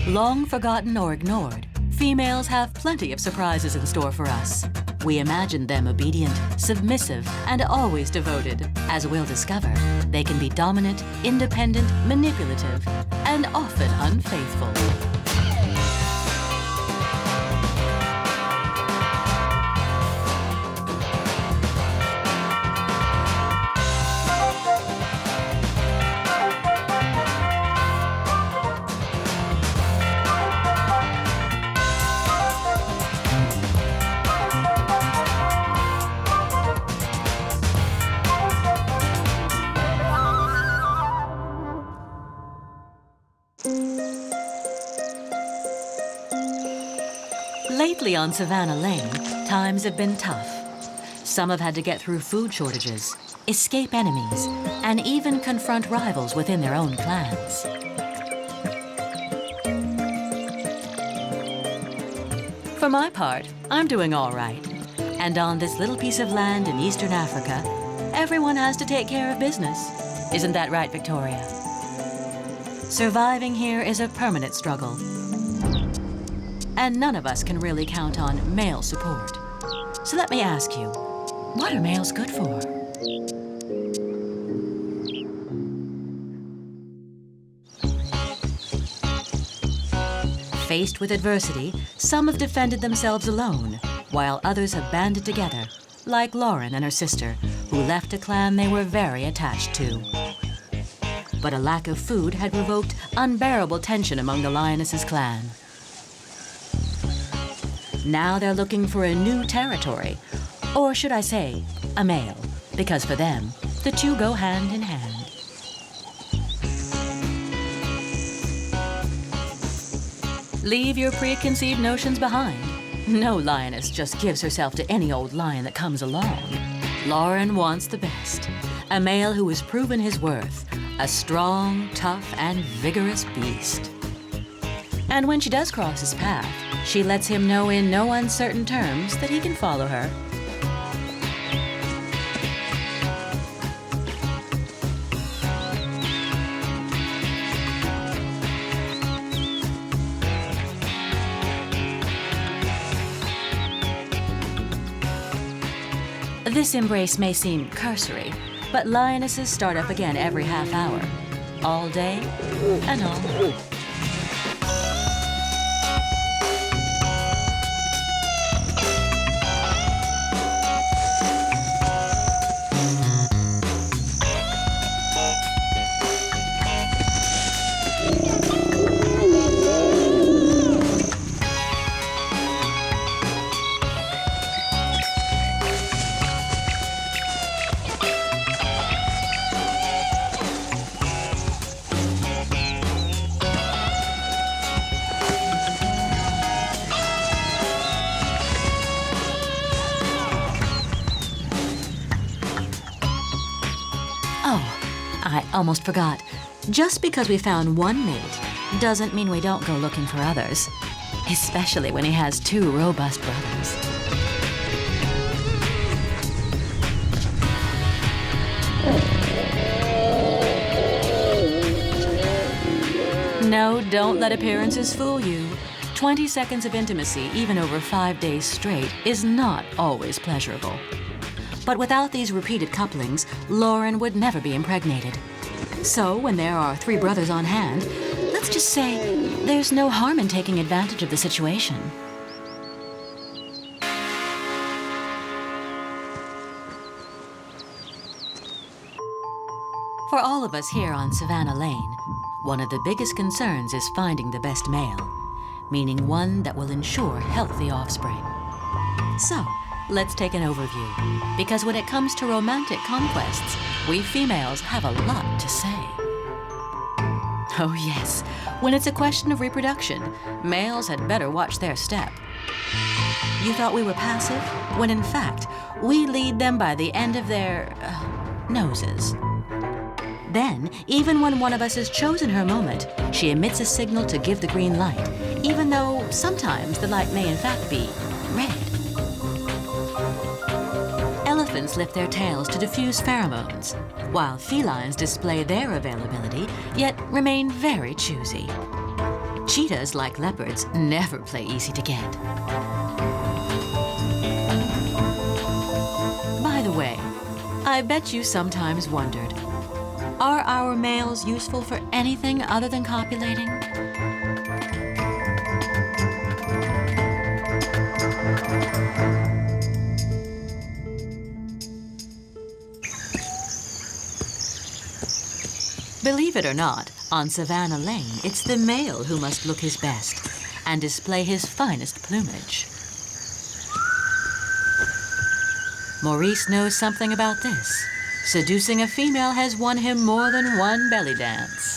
Long forgotten or ignored, females have plenty of surprises in store for us. We imagine them obedient, submissive, and always devoted. As we'll discover, they can be dominant, independent, manipulative, and often unfaithful. Lately on Savannah Lane, times have been tough. Some have had to get through food shortages, escape enemies, and even confront rivals within their own clans. For my part, I'm doing all right. And on this little piece of land in Eastern Africa, everyone has to take care of business. Isn't that right, Victoria? Surviving here is a permanent struggle. And none of us can really count on male support. So let me ask you, what are males good for? Faced with adversity, some have defended themselves alone, while others have banded together, like Laurent and her sister, who left a clan they were very attached to. But a lack of food had provoked unbearable tension among the lioness's clan. Now they're looking for a new territory, or should I say, a male, because for them, the two go hand in hand. Leave your preconceived notions behind. No lioness just gives herself to any old lion that comes along. Laurent wants the best, a male who has proven his worth, a strong, tough, and vigorous beast. And when she does cross his path, she lets him know in no uncertain terms that he can follow her. This embrace may seem cursory, but lionesses start up again every half hour, all day and all night. I almost forgot. Just because we found one mate doesn't mean we don't go looking for others, especially when he has two robust brothers. No, don't let appearances fool you. 20 seconds of intimacy, even over 5 days straight, is not always pleasurable. But without these repeated couplings, Laurent would never be impregnated. So when there are 3 brothers on hand, let's just say there's no harm in taking advantage of the situation. For all of us here on Savannah Lane, one of the biggest concerns is finding the best male, meaning one that will ensure healthy offspring. So, let's take an overview, because when it comes to romantic conquests, we females have a lot to say. Oh yes, when it's a question of reproduction, males had better watch their step. You thought we were passive, when in fact, we lead them by the end of their noses. Then, even when one of us has chosen her moment, she emits a signal to give the green light, even though sometimes the light may in fact be red. Elephants lift their tails to diffuse pheromones, while felines display their availability, yet remain very choosy. Cheetahs, like leopards, never play easy to get. By the way, I bet you sometimes wondered, are our males useful for anything other than copulating? Believe it or not, on Savannah Lane, it's the male who must look his best and display his finest plumage. Maurice knows something about this. Seducing a female has won him more than one belly dance.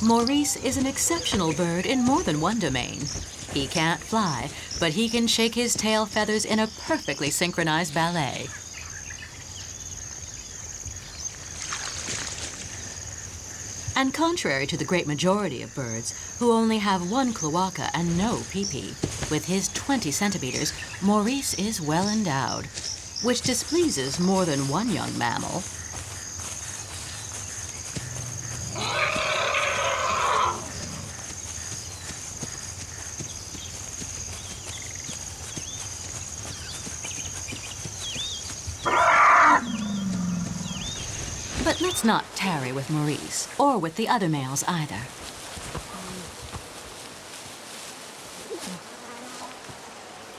Maurice is an exceptional bird in more than one domain. He can't fly, but he can shake his tail feathers in a perfectly synchronized ballet. And contrary to the great majority of birds, who only have one cloaca and no pee-pee, with his 20 centimeters, Maurice is well endowed, which displeases more than one young mammal. But let's not tarry with Maurice, or with the other males either.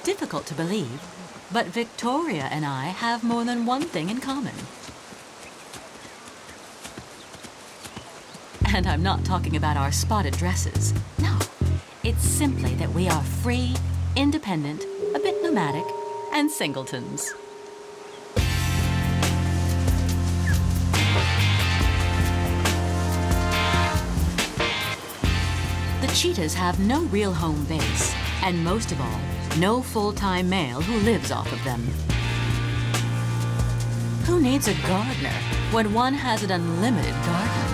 Difficult to believe, but Victoria and I have more than one thing in common. And I'm not talking about our spotted dresses. No, it's simply that we are free, independent, a bit nomadic, and singletons. The cheetahs have no real home base, and most of all, no full-time male who lives off of them. Who needs a gardener when one has an unlimited garden?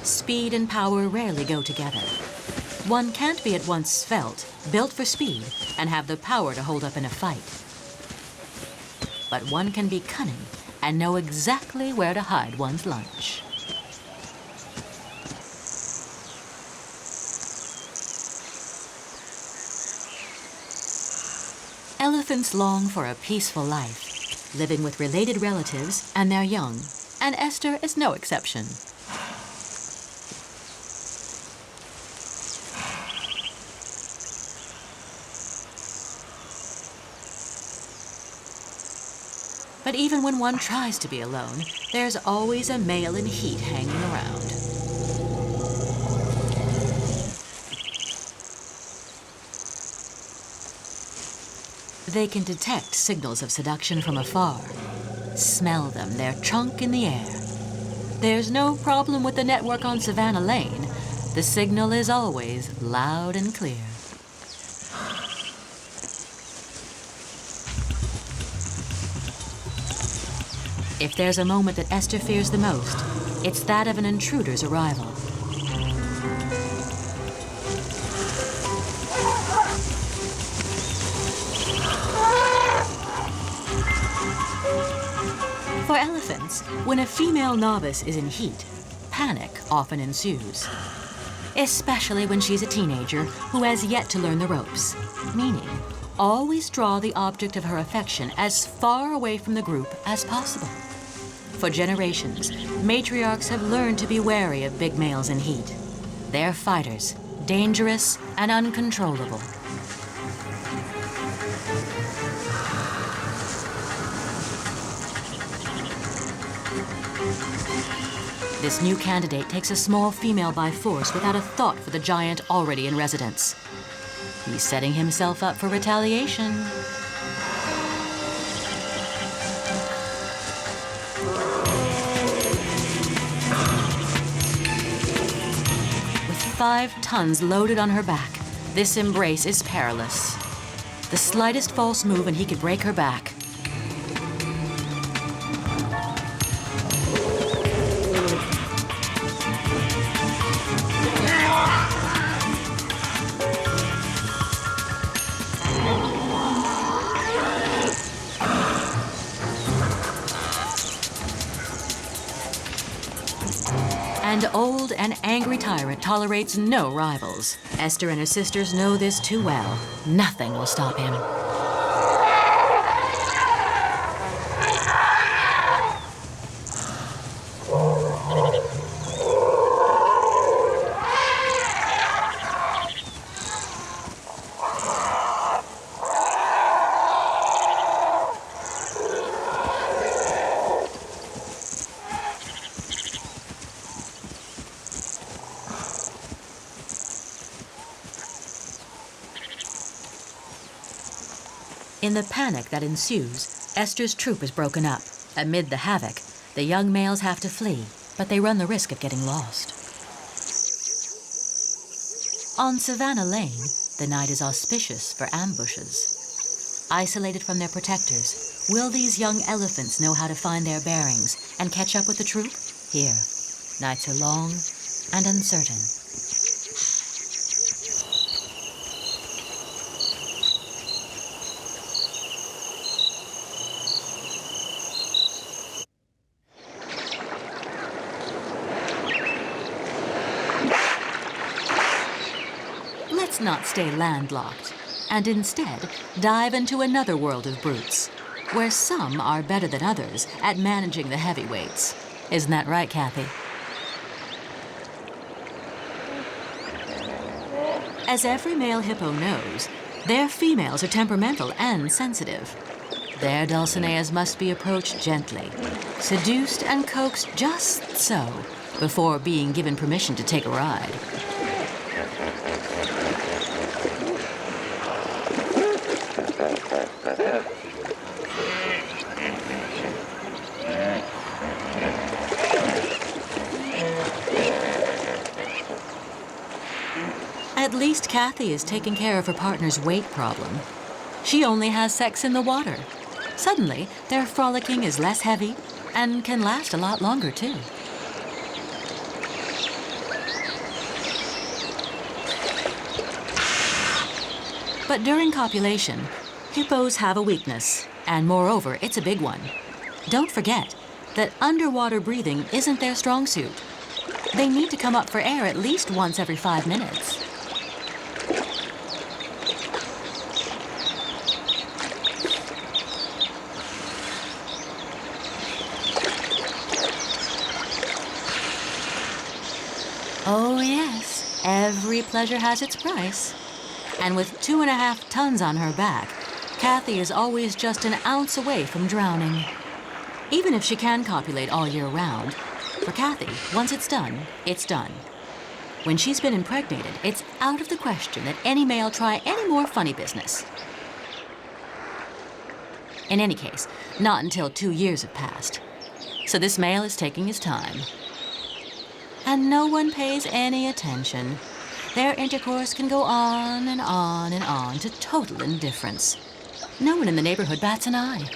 Speed and power rarely go together. One can't be at once svelte, built for speed, and have the power to hold up in a fight. But one can be cunning and know exactly where to hide one's lunch. Elephants long for a peaceful life, living with related relatives and their young, and Esther is no exception. But even when one tries to be alone, there's always a male in heat hanging around. They can detect signals of seduction from afar. Smell them, their trunk in the air. There's no problem with the network on Savannah Lane. The signal is always loud and clear. If there's a moment that Esther fears the most, it's that of an intruder's arrival. For elephants, when a female novice is in heat, panic often ensues. Especially when she's a teenager who has yet to learn the ropes. Meaning, always draw the object of her affection as far away from the group as possible. For generations, matriarchs have learned to be wary of big males in heat. They're fighters, dangerous and uncontrollable. This new candidate takes a small female by force without a thought for the giant already in residence. He's setting himself up for retaliation. With 5 tons loaded on her back, this embrace is perilous. The slightest false move and he could break her back. And old and angry tyrant tolerates no rivals. Esther and her sisters know this too well. Nothing will stop him. In the panic that ensues, Esther's troop is broken up. Amid the havoc, the young males have to flee, but they run the risk of getting lost. On Savannah Lane, the night is auspicious for ambushes. Isolated from their protectors, will these young elephants know how to find their bearings and catch up with the troop? Here, nights are long and uncertain. Let's not stay landlocked, and instead dive into another world of brutes, where some are better than others at managing the heavyweights. Isn't that right, Kathy? As every male hippo knows, their females are temperamental and sensitive. Their dulcineas must be approached gently, seduced and coaxed just so, before being given permission to take a ride. At least Kathy is taking care of her partner's weight problem. She only has sex in the water. Suddenly, their frolicking is less heavy and can last a lot longer, too. But during copulation, hippos have a weakness, and moreover, it's a big one. Don't forget that underwater breathing isn't their strong suit. They need to come up for air at least once every 5 minutes. Oh yes, every pleasure has its price. And with 2.5 tons on her back, Kathy is always just an ounce away from drowning. Even if she can copulate all year round, for Kathy, once it's done, it's done. When she's been impregnated, it's out of the question that any male try any more funny business. In any case, not until 2 years have passed. So this male is taking his time. And no one pays any attention. Their intercourse can go on and on and on to total indifference. No one in the neighborhood bats an eye.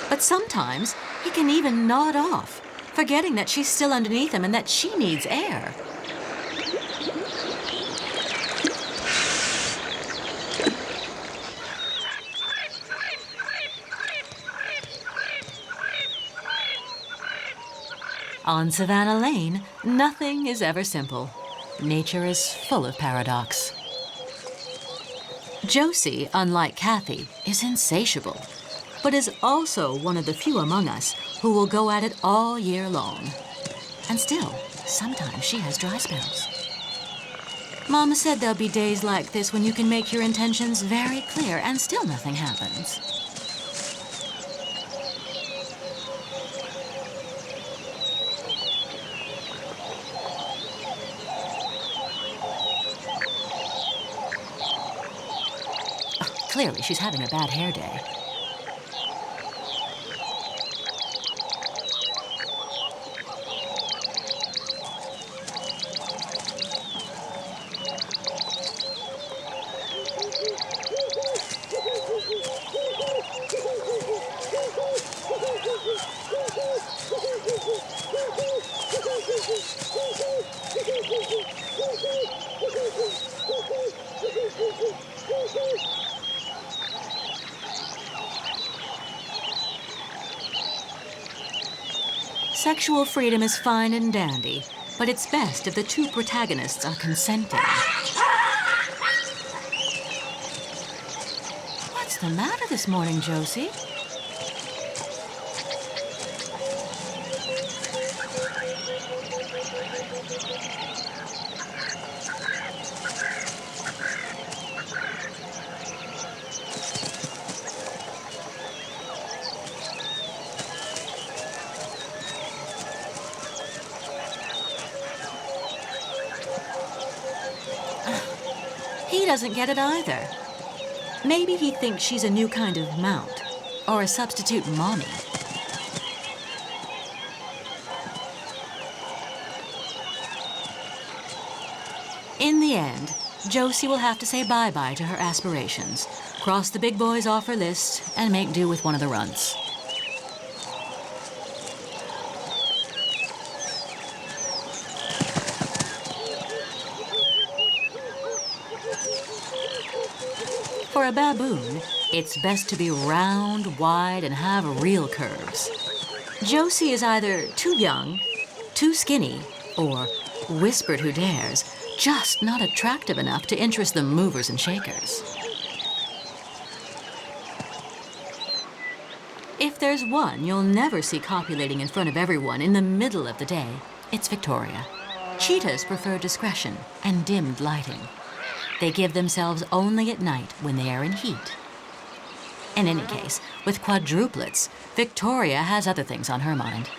But sometimes he can even nod off, forgetting that she's still underneath him and that she needs air. On Savannah Lane, nothing is ever simple. Nature is full of paradox. Josie, unlike Kathy, is insatiable, but is also one of the few among us who will go at it all year long. And still, sometimes she has dry spells. Mama said there'll be days like this when you can make your intentions very clear and still nothing happens. Oh, clearly, she's having a bad hair day. Sexual freedom is fine and dandy, but it's best if the two protagonists are consenting. What's the matter this morning, Josie? He doesn't get it either. Maybe he thinks she's a new kind of mount, or a substitute mommy. In the end, Josie will have to say bye-bye to her aspirations, cross the big boys off her list, and make do with one of the runts. For a baboon, it's best to be round, wide, and have real curves. Josie is either too young, too skinny, or, whispered who dares, just not attractive enough to interest the movers and shakers. If there's one you'll never see copulating in front of everyone in the middle of the day, it's Victoria. Cheetahs prefer discretion and dimmed lighting. They give themselves only at night when they are in heat. In any case, with quadruplets, Victoria has other things on her mind.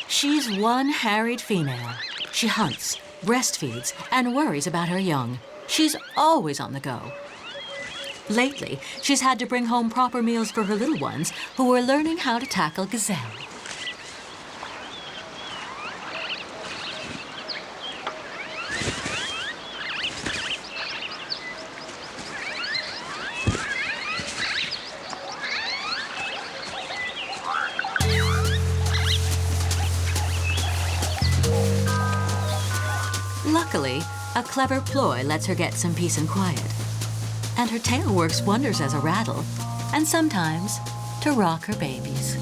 She's one harried female. She hunts, breastfeeds, and worries about her young. She's always on the go. Lately, she's had to bring home proper meals for her little ones who are learning how to tackle gazelle. Luckily, a clever ploy lets her get some peace and quiet. And her tail works wonders as a rattle, and sometimes to rock her babies.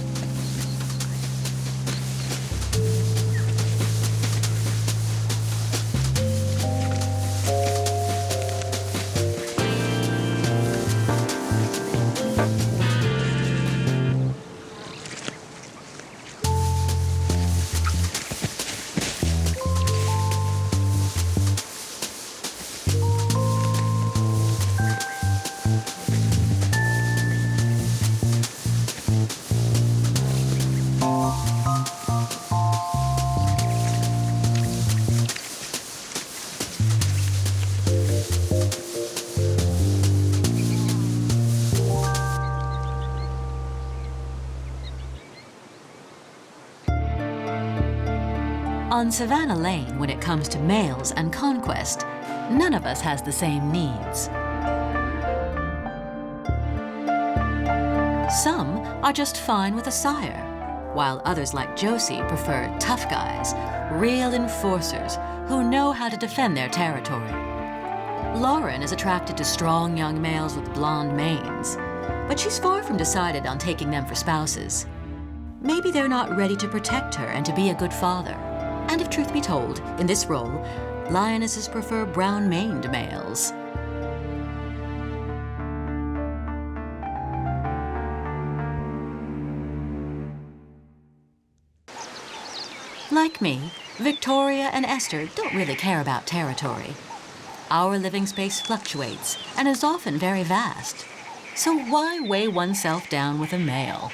On Savannah Lane, when it comes to males and conquest, none of us has the same needs. Some are just fine with a sire, while others like Josie prefer tough guys, real enforcers who know how to defend their territory. Lauren is attracted to strong young males with blonde manes, but she's far from decided on taking them for spouses. Maybe they're not ready to protect her and to be a good father. And if truth be told, in this role, lionesses prefer brown-maned males. Like me, Victoria and Esther don't really care about territory. Our living space fluctuates and is often very vast. So why weigh oneself down with a male?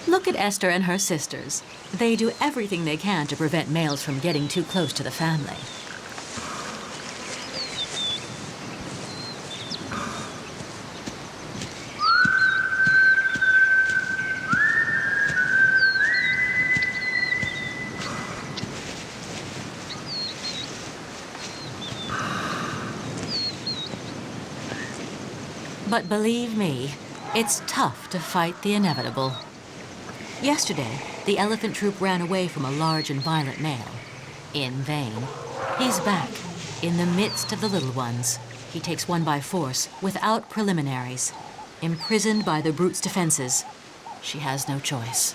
Look at Esther and her sisters. They do everything they can to prevent males from getting too close to the family. But believe me, it's tough to fight the inevitable. Yesterday, the elephant troop ran away from a large and violent male. In vain. He's back, in the midst of the little ones. He takes one by force, without preliminaries. Imprisoned by the brute's defenses, she has no choice.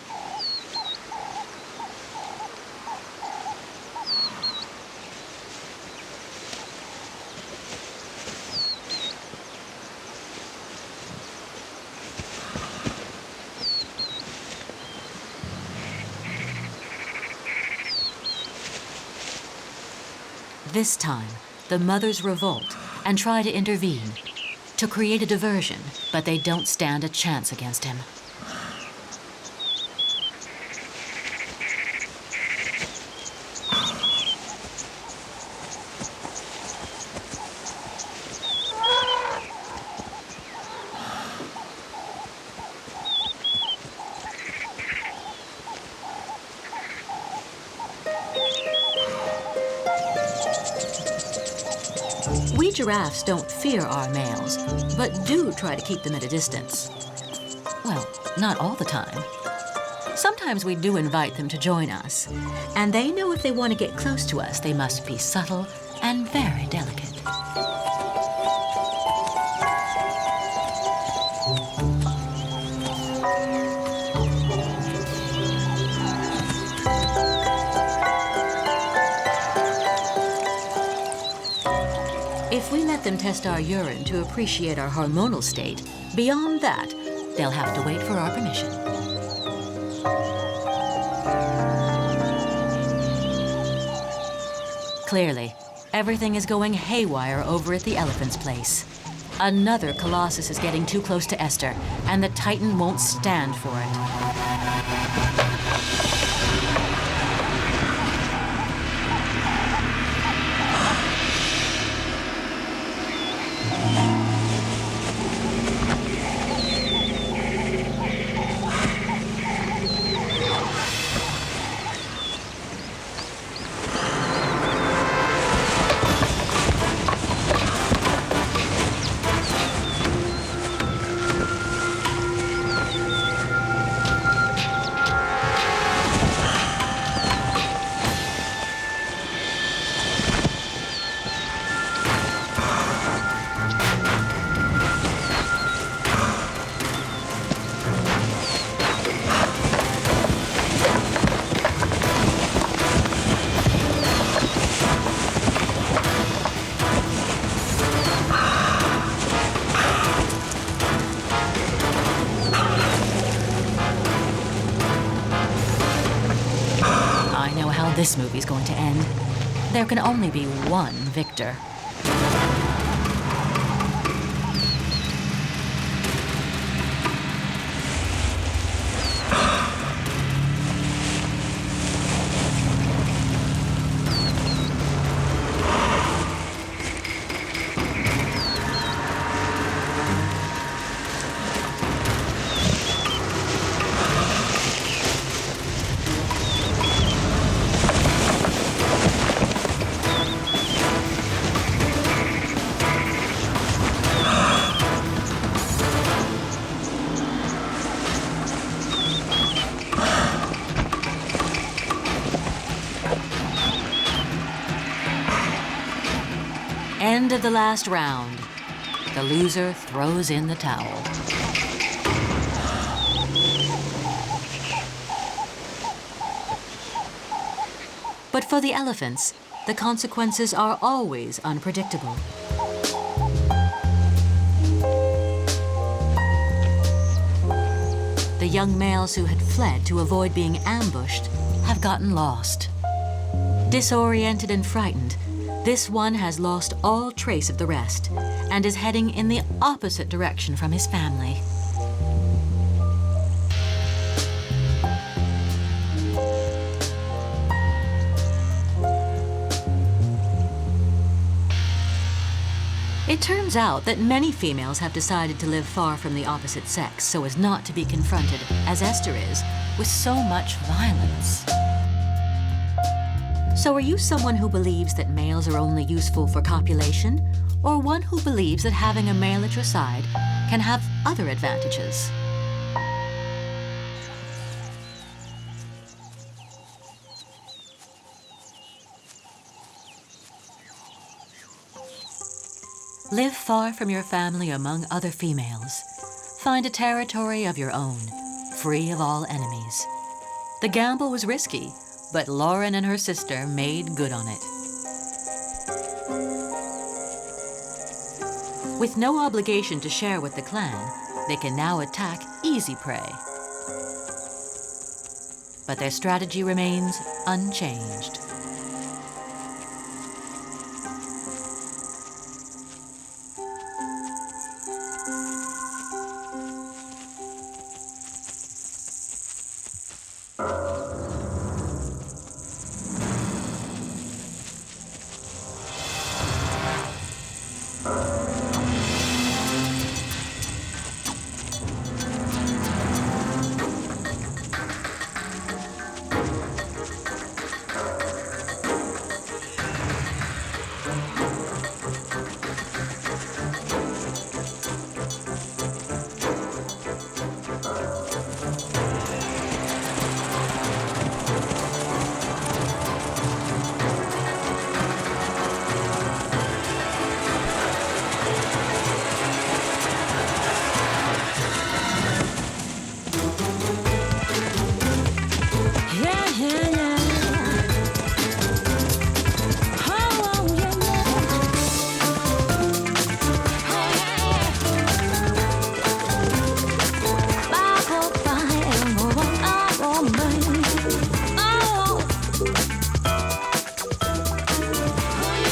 This time, the mothers revolt and try to intervene, to create a diversion, but they don't stand a chance against him. We giraffes don't fear our males, but do try to keep them at a distance. Well, not all the time. Sometimes we do invite them to join us, and they know if they want to get close to us, they must be subtle and very delicate. If we let them test our urine to appreciate our hormonal state, beyond that, they'll have to wait for our permission. Clearly, everything is going haywire over at the elephant's place. Another colossus is getting too close to Esther, and the Titan won't stand for it. This movie's going to end. There can only be one victor. End of the last round. The loser throws in the towel. But for the elephants, the consequences are always unpredictable. The young males who had fled to avoid being ambushed have gotten lost. Disoriented and frightened, this one has lost all trace of the rest and is heading in the opposite direction from his family. It turns out that many females have decided to live far from the opposite sex so as not to be confronted, as Esther is, with so much violence. So are you someone who believes that males are only useful for copulation, or one who believes that having a male at your side can have other advantages? Live far from your family among other females. Find a territory of your own, free of all enemies. The gamble was risky, but Lauren and her sister made good on it. With no obligation to share with the clan, they can now attack easy prey. But their strategy remains unchanged.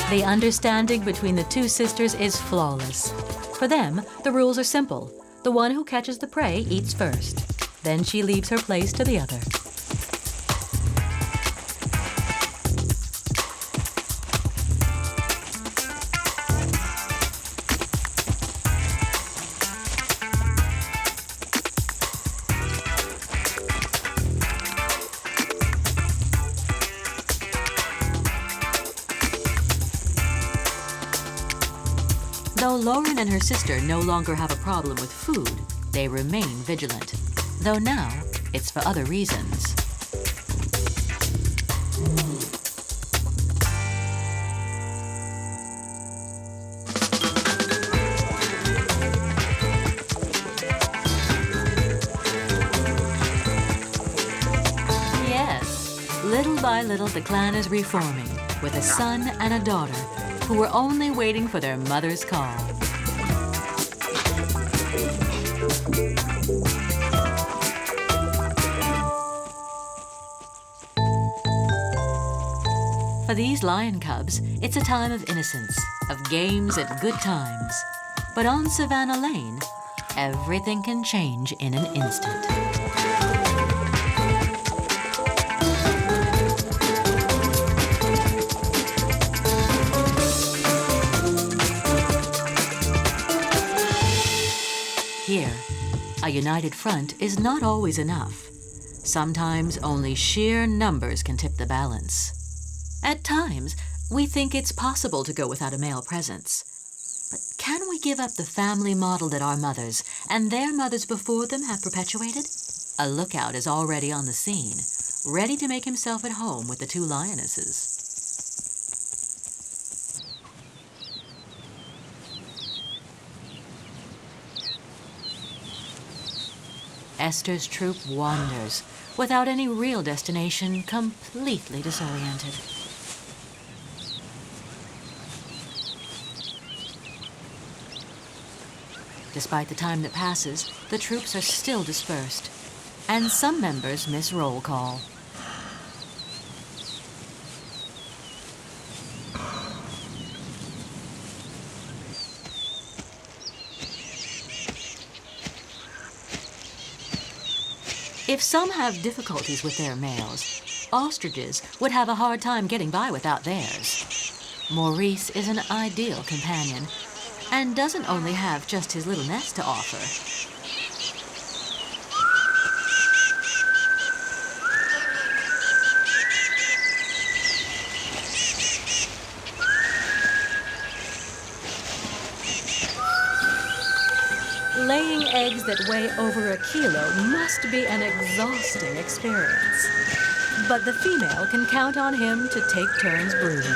The understanding between the two sisters is flawless. For them, the rules are simple. The one who catches the prey eats first. Then she leaves her place to the other. Though Lauren and her sister no longer have a problem with food, they remain vigilant. Though now, it's for other reasons. Yes, little by little the clan is reforming, with a son and a daughter who were only waiting for their mother's call. For these lion cubs, it's a time of innocence, of games and good times. But on Savannah Lane, everything can change in an instant. Here, a united front is not always enough. Sometimes only sheer numbers can tip the balance. At times, we think it's possible to go without a male presence. But can we give up the family model that our mothers and their mothers before them have perpetuated? A lookout is already on the scene, ready to make himself at home with the two lionesses. Esther's troop wanders, without any real destination, completely disoriented. Despite the time that passes, the troops are still dispersed, and some members miss roll call. If some have difficulties with their males, ostriches would have a hard time getting by without theirs. Maurice is an ideal companion and doesn't only have just his little nest to offer. Laying eggs that weigh over a kilo must be an exhausting experience. But the female can count on him to take turns brooding.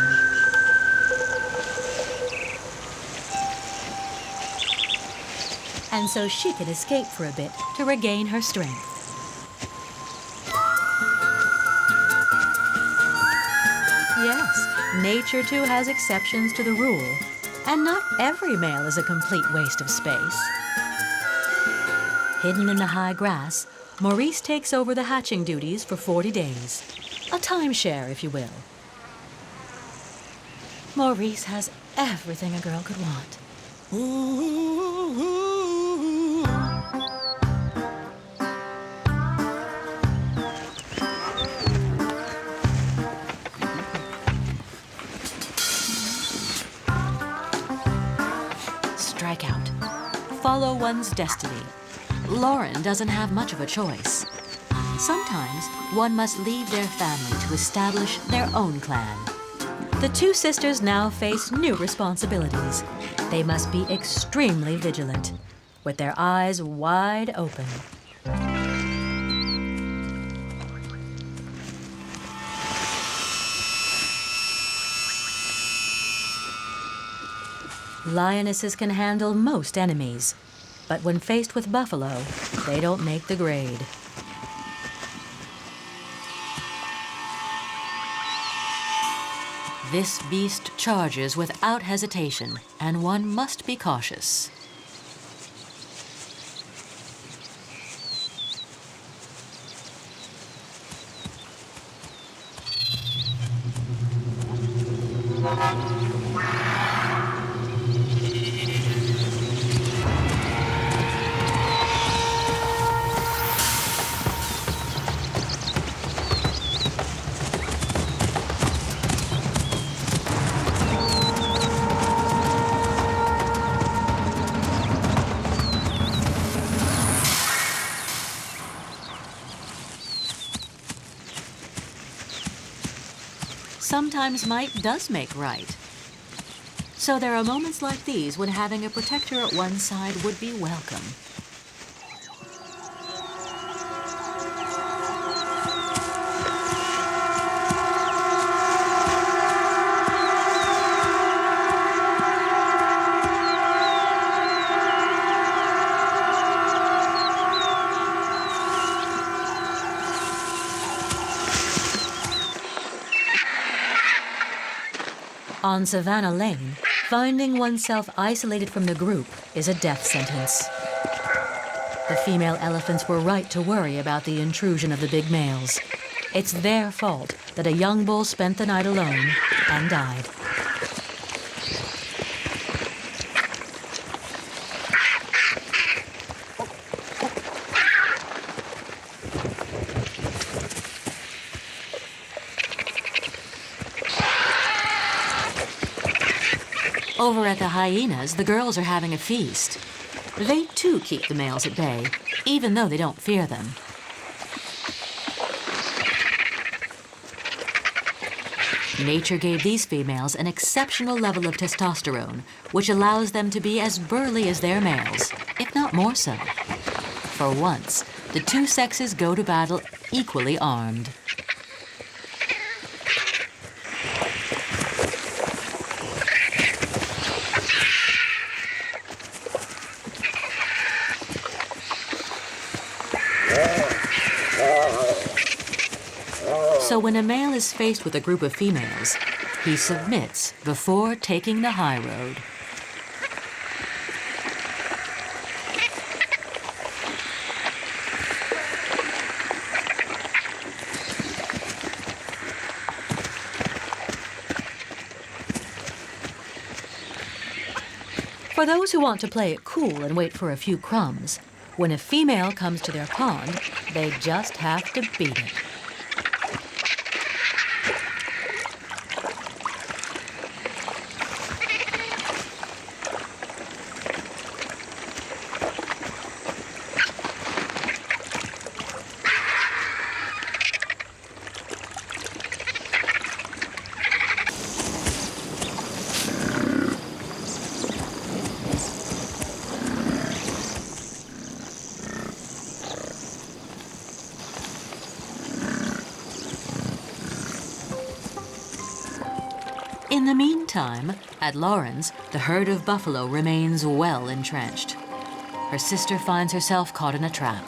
And so she can escape for a bit to regain her strength. Yes, nature too has exceptions to the rule, and not every male is a complete waste of space. Hidden in the high grass, Maurice takes over the hatching duties for 40 days. A timeshare, if you will. Maurice has everything a girl could want. Strike out. Follow one's destiny. Laurent doesn't have much of a choice. Sometimes one must leave their family to establish their own clan. The two sisters now face new responsibilities. They must be extremely vigilant, with their eyes wide open. Lionesses can handle most enemies, but when faced with buffalo, they don't make the grade. This beast charges without hesitation, and one must be cautious. Sometimes might does make right. So there are moments like these when having a protector at one's side would be welcome. On Savannah Lane, finding oneself isolated from the group is a death sentence. The female elephants were right to worry about the intrusion of the big males. It's their fault that a young bull spent the night alone and died. Over at the hyenas, the girls are having a feast. They too keep the males at bay, even though they don't fear them. Nature gave these females an exceptional level of testosterone, which allows them to be as burly as their males, if not more so. For once, the two sexes go to battle equally armed. So when a male is faced with a group of females, he submits before taking the high road. For those who want to play it cool and wait for a few crumbs, when a female comes to their pond, they just have to beat it. In the meantime, at Laurent's, the herd of buffalo remains well entrenched. Her sister finds herself caught in a trap.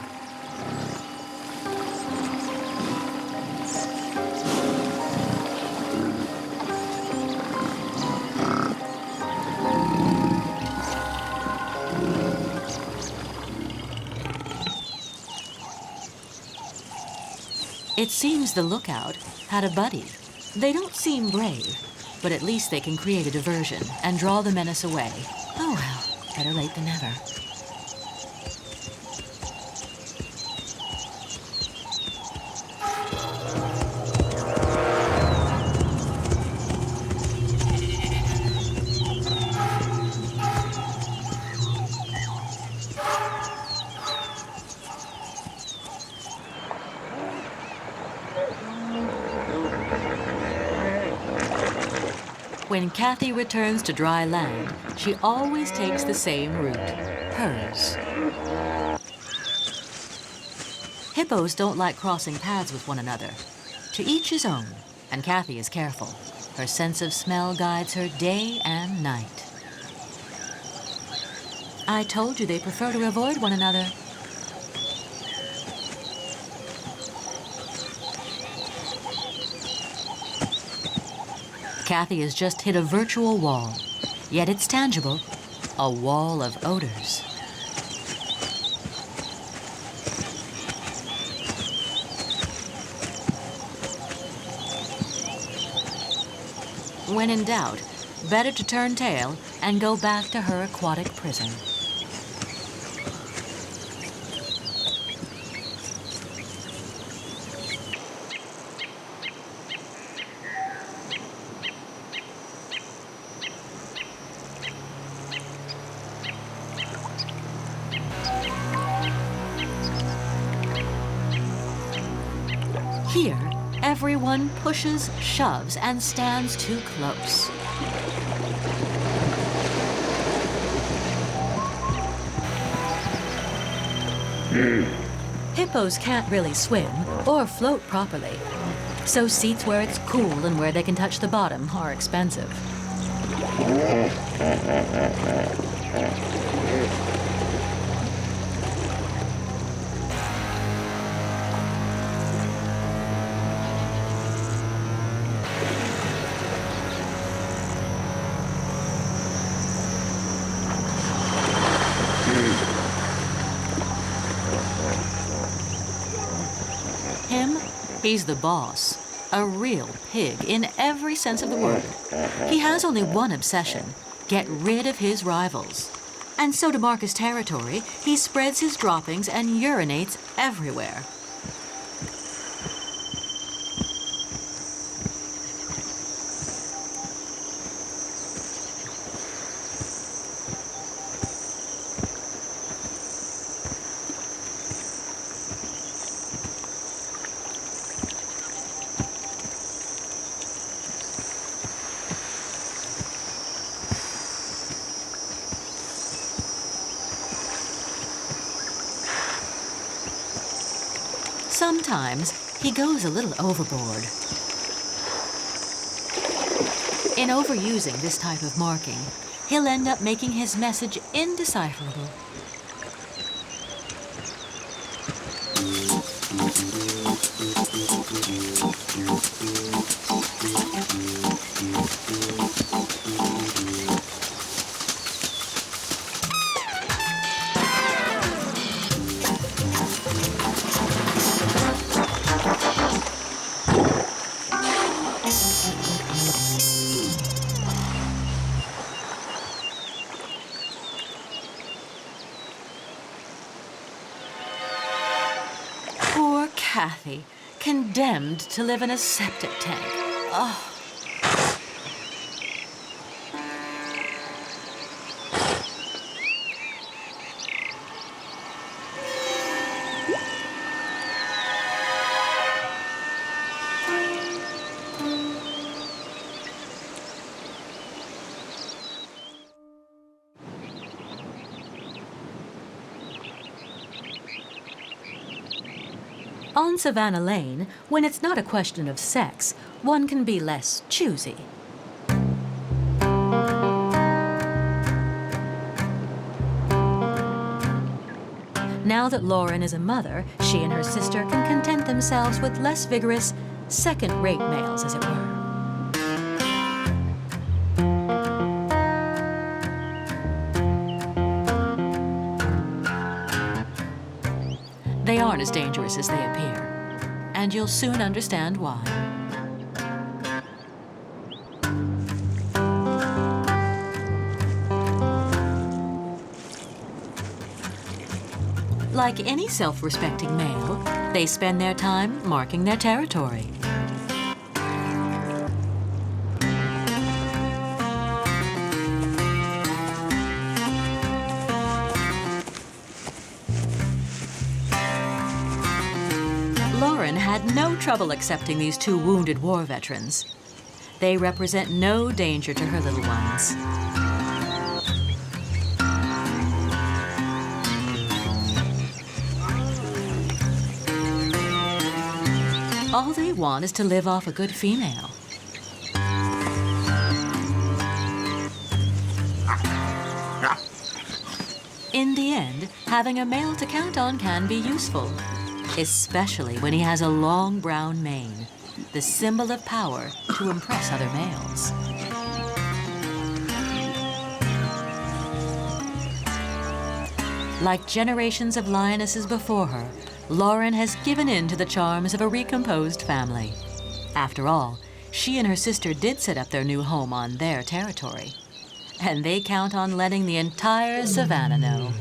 It seems the lookout had a buddy. They don't seem brave, but at least they can create a diversion and draw the menace away. Oh well, better late than never. When Kathy returns to dry land, she always takes the same route, hers. Hippos don't like crossing paths with one another. To each his own, and Kathy is careful. Her sense of smell guides her day and night. I told you they prefer to avoid one another. Kathy has just hit a virtual wall, yet it's tangible, a wall of odors. When in doubt, better to turn tail and go back to her aquatic prison. Here, everyone pushes, shoves, and stands too close. Hippos can't really swim or float properly, so seats where it's cool and where they can touch the bottom are expensive. He's the boss, a real pig in every sense of the word. He has only one obsession, get rid of his rivals. And so to mark his territory, he spreads his droppings and urinates everywhere. Sometimes he goes a little overboard. In overusing this type of marking, he'll end up making his message indecipherable. Kathy, condemned to live in a septic tank. Oh. On Savannah Lane, when it's not a question of sex, one can be less choosy. Now that Lauren is a mother, she and her sister can content themselves with less vigorous, second-rate males, as it were. They aren't as dangerous as they appear, and you'll soon understand why. Like any self-respecting male, they spend their time marking their territory. Lauren had no trouble accepting these two wounded war veterans. They represent no danger to her little ones. All they want is to live off a good female. In the end, having a male to count on can be useful, especially when he has a long brown mane, the symbol of power to impress other males. Like generations of lionesses before her, Lauren has given in to the charms of a recomposed family. After all, she and her sister did set up their new home on their territory, and they count on letting the entire Savannah know.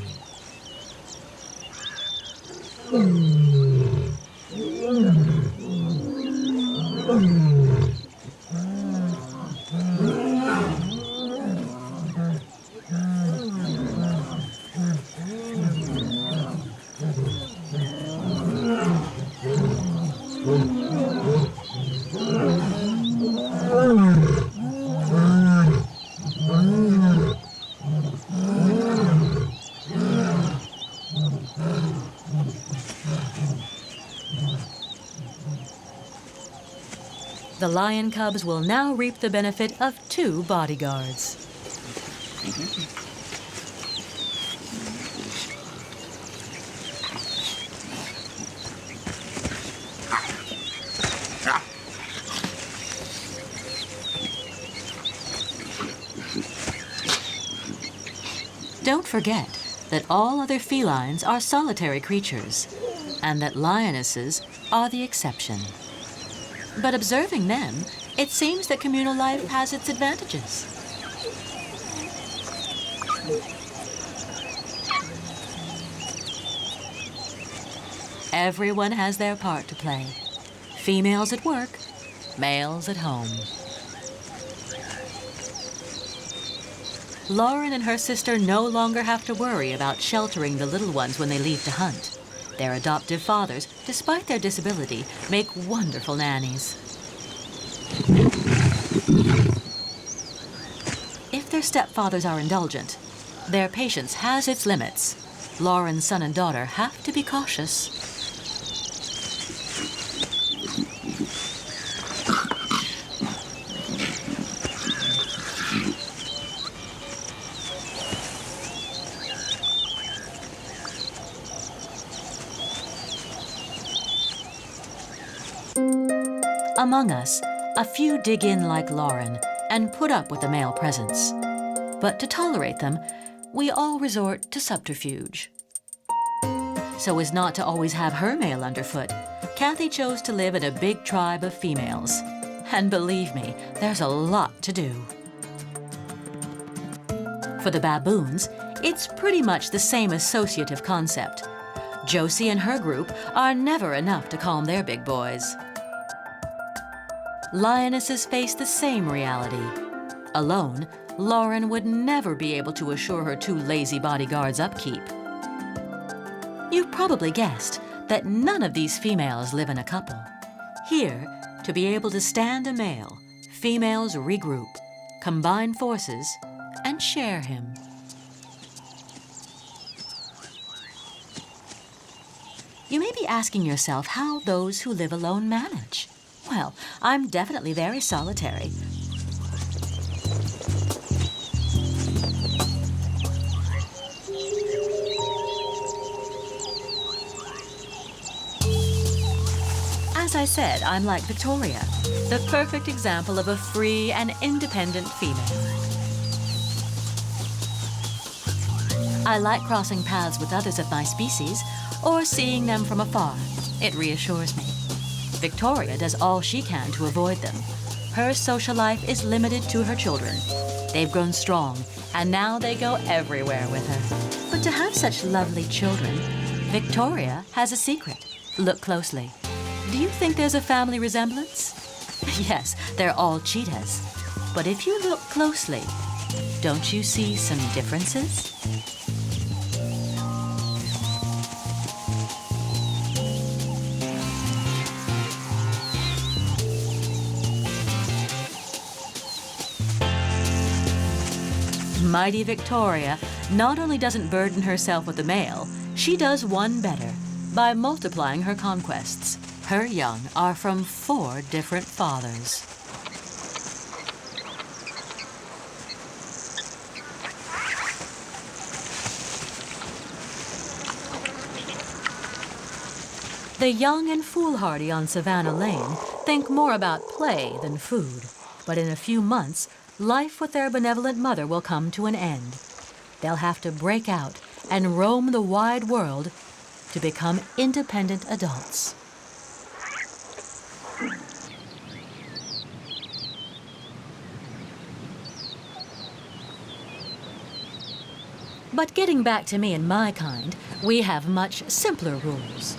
The lion cubs will now reap the benefit of 2 bodyguards. Don't forget that all other felines are solitary creatures, and that lionesses are the exception. But observing them, it seems that communal life has its advantages. Everyone has their part to play. Females at work, males at home. Lauren and her sister no longer have to worry about sheltering the little ones when they leave to hunt. Their adoptive fathers, despite their disability, make wonderful nannies. If their stepfathers are indulgent, their patience has its limits. Lauren's son and daughter have to be cautious. Among us, a few dig in like Lauren and put up with the male presence. But to tolerate them, we all resort to subterfuge. So as not to always have her male underfoot, Kathy chose to live in a big tribe of females. And believe me, there's a lot to do. For the baboons, it's pretty much the same associative concept. Josie and her group are never enough to calm their big boys. Lionesses face the same reality. Alone, Lauren would never be able to assure her two lazy bodyguards upkeep. You've probably guessed that none of these females live in a couple. Here, to be able to stand a male, females regroup, combine forces, and share him. You may be asking yourself how those who live alone manage. Well, I'm definitely very solitary. As I said, I'm like Victoria, the perfect example of a free and independent female. I like crossing paths with others of my species or seeing them from afar. It reassures me. Victoria does all she can to avoid them. Her social life is limited to her children. They've grown strong, and now they go everywhere with her. But to have such lovely children, Victoria has a secret. Look closely. Do you think there's a family resemblance? Yes, they're all cheetahs. But if you look closely, don't you see some differences? Mighty Victoria not only doesn't burden herself with the male, she does one better by multiplying her conquests. Her young are from 4 different fathers. The young and foolhardy on Savannah Lane think more about play than food. But in a few months, life with their benevolent mother will come to an end. They'll have to break out and roam the wide world to become independent adults. But getting back to me and my kind, we have much simpler rules.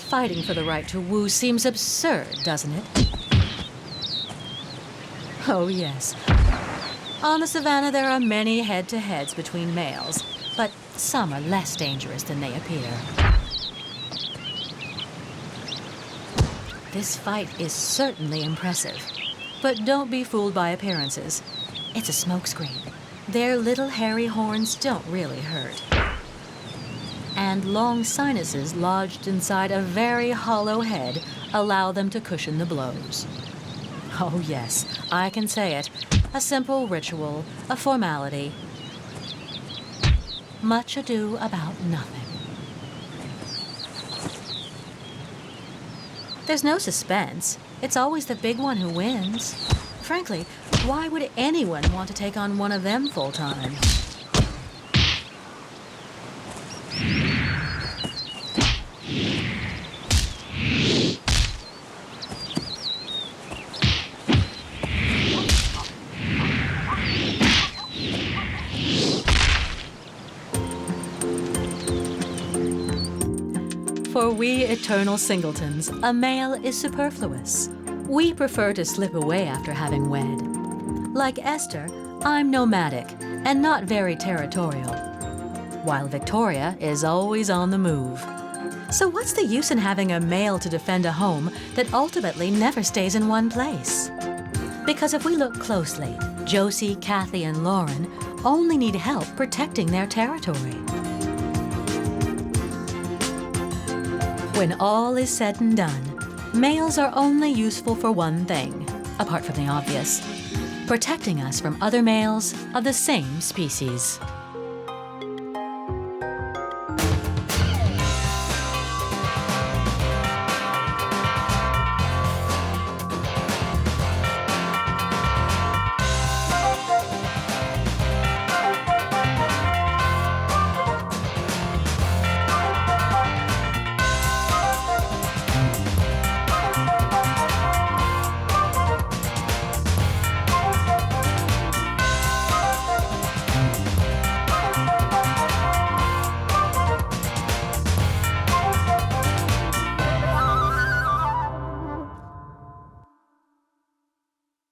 Fighting for the right to woo seems absurd, doesn't it? Oh, yes. On the savannah, there are many head-to-heads between males, but some are less dangerous than they appear. This fight is certainly impressive, but don't be fooled by appearances. It's a smokescreen. Their little hairy horns don't really hurt. And long sinuses lodged inside a very hollow head allow them to cushion the blows. Oh yes, I can say it. A simple ritual, a formality. Much ado about nothing. There's no suspense. It's always the big one who wins. Frankly, why would anyone want to take on one of them full-time? For we eternal singletons, a male is superfluous. We prefer to slip away after having wed. Like Esther, I'm nomadic and not very territorial, while Victoria is always on the move. So what's the use in having a male to defend a home that ultimately never stays in one place? Because if we look closely, Josie, Kathy, and Lauren only need help protecting their territory. When all is said and done, males are only useful for one thing, apart from the obvious: protecting us from other males of the same species.